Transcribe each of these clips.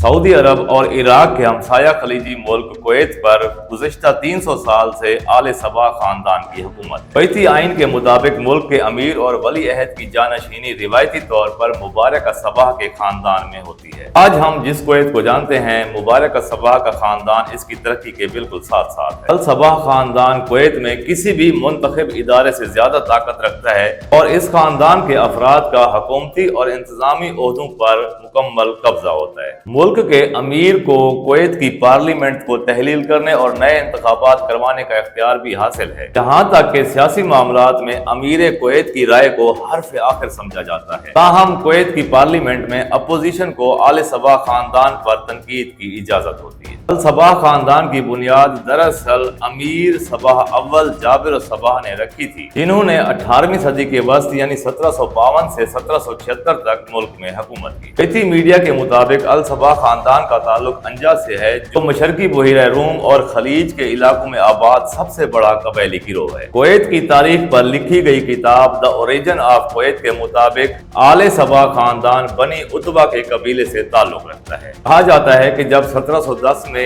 Saudi अरब और Iraq के हमसाया खलीजी मुल्क कुवैत पर गुज़िश्ता 300 साल से आले सबा खानदान की हुकूमत। कुवैती आइन के मुताबिक मुल्क के अमीर और वली अहद की जानशीनी रिवायती तौर पर मुबारक सबा के खानदान में होती है। आज हम जिस कुवैत को जानते हैं, मुबारक सबा का खानदान इसकी तरक्की के बिल्कुल साथ साथ है। अल सबा खानदान कुवैत में किसी भी मुंतखब इदारे से ज्यादा ताकत रखता है और इस खानदान के अफराद का हुकूमती और इंतजामी ओहदों पर मुकम्मल कब्जा होता है। मुल्क के अमीर को कुवैत की पार्लियामेंट को तहलील करने और नए इंतखाबात करवाने का इख्तियार भी हासिल है। यहाँ तक के सियासी मामलात में अमीर कुवैत की राय को हर्फ आखिर समझा जाता है। ताहम कुवैत की पार्लियामेंट में अपोजिशन को आले सबा खानदान पर तनकीद की इजाजत होती है। अल सबा खानदान की बुनियाद दरअसल अमीर सबा अव्वल जाबिर सबा ने रखी थी, जिन्होंने 18वीं सदी के वस्त यानी 1752 से 1776 तक मुल्क में हुकूमत की। कुवैती मीडिया के मुताबिक अल सबा खानदान का ताल्लुक अंजा से है, जो मशरकी बहिरा रूम और खलीज के इलाकों में आबाद सबसे बड़ा कबैली गिरोह है। कुवैत की तारीख पर लिखी गई किताब द ओरिजिन ऑफ कुवैत के मुताबिक आले सबा खानदान बनी उतबा के कबीले से ताल्लुक रखता है। कहा जाता है कि जब 1710 में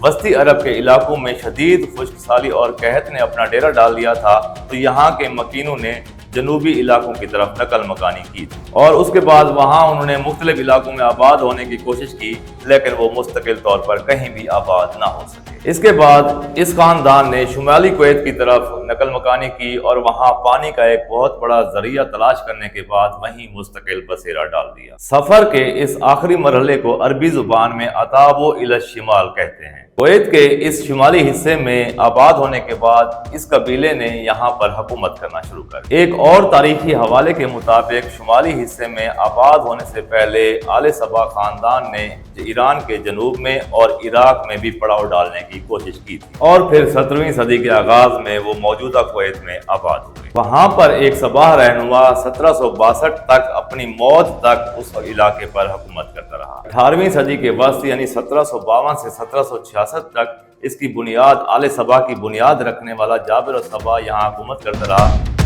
वस्ती अरब के इलाकों में शदीद खुश्क साली और कहत ने अपना डेरा डाल दिया था, तो यहाँ के मकीनों ने जनूबी इलाकों की तरफ नकल मकानी की थी और उसके बाद वहाँ उन्होंने मुख्तलिफ इलाकों में आबाद होने की कोशिश की, लेकिन वो मुस्तकिल तौर पर कहीं भी आबाद ना हो सके। इसके बाद इस खानदान ने शुमाली कुवैत की तरफ नकल मकानी की और वहाँ पानी का एक बहुत बड़ा जरिया तलाश करने के बाद वहीं मुस्तकिल बसेरा डाल दिया। सफर के इस आखिरी मरहले को अरबी जुबान में अताबो इला शिमाल कहते हैं। कुवैत के इस शुमाली हिस्से में आबाद होने के बाद इस कबीले ने यहाँ पर हुकूमत करना शुरू कर। एक और तारीखी हवाले के मुताबिक शुमाली हिस्से में आबाद होने से पहले आले सबा खानदान ने ईरान के जनूब में और इराक में भी पड़ाव डालने की कोशिश की थी और फिर 17वीं सदी के आगाज में वो मौजूदा कुवैत में आबाद हुए। वहाँ पर एक सबाह रहनुमा 1762 तक अपनी मौत तक उस इलाके पर हुकूमत करता रहा। 18वीं सदी के वस्त यानी 1752 से 1766 तक इसकी बुनियाद आले सबा की बुनियाद रखने वाला जाबिर सबा यहाँ हुकूमत करता रहा।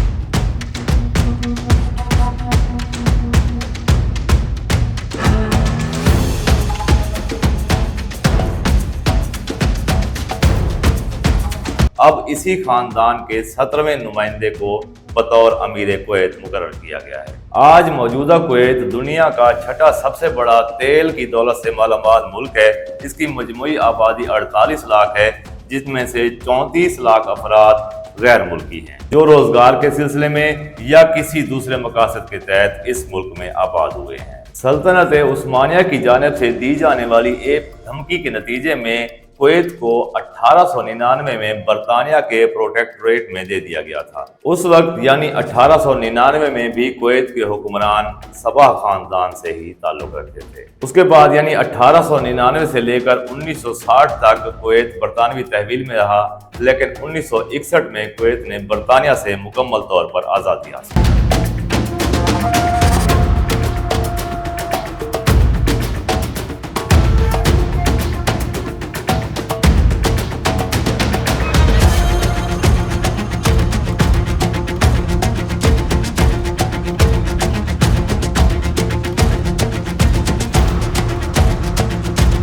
अब इसी खानदान के 17वें नुमाइंदे को बतौर अमीर कुवैत मुकर्रर किया गया है। आज मौजूदा कुवैत दुनिया का छठा सबसे बड़ा तेल की दौलत से मालामाल मुल्क है। इसकी मजमूई आबादी 48 लाख है, जिसमें से 34 लाख अफराद गैर मुल्की हैं, जो रोजगार के सिलसिले में या किसी दूसरे मकासद के तहत इस मुल्क में आबाद हुए हैं। सल्तनत उस्मानिया की जानिब से दी जाने वाली एक धमकी के नतीजे में कुवैत को 1899 में बरतानिया के प्रोटेक्टोरेट में दे दिया गया था। उस वक्त यानी 1899 में भी कुवैत के हुक्मरान सबा खानदान से ही ताल्लुक रखते थे। उसके बाद यानी 1899 से लेकर 1960 तक कुवैत बरतानवी तहवील में रहा, लेकिन 1961 में कुवैत ने बरतानिया से मुकम्मल तौर पर आज़ादी हासिल की।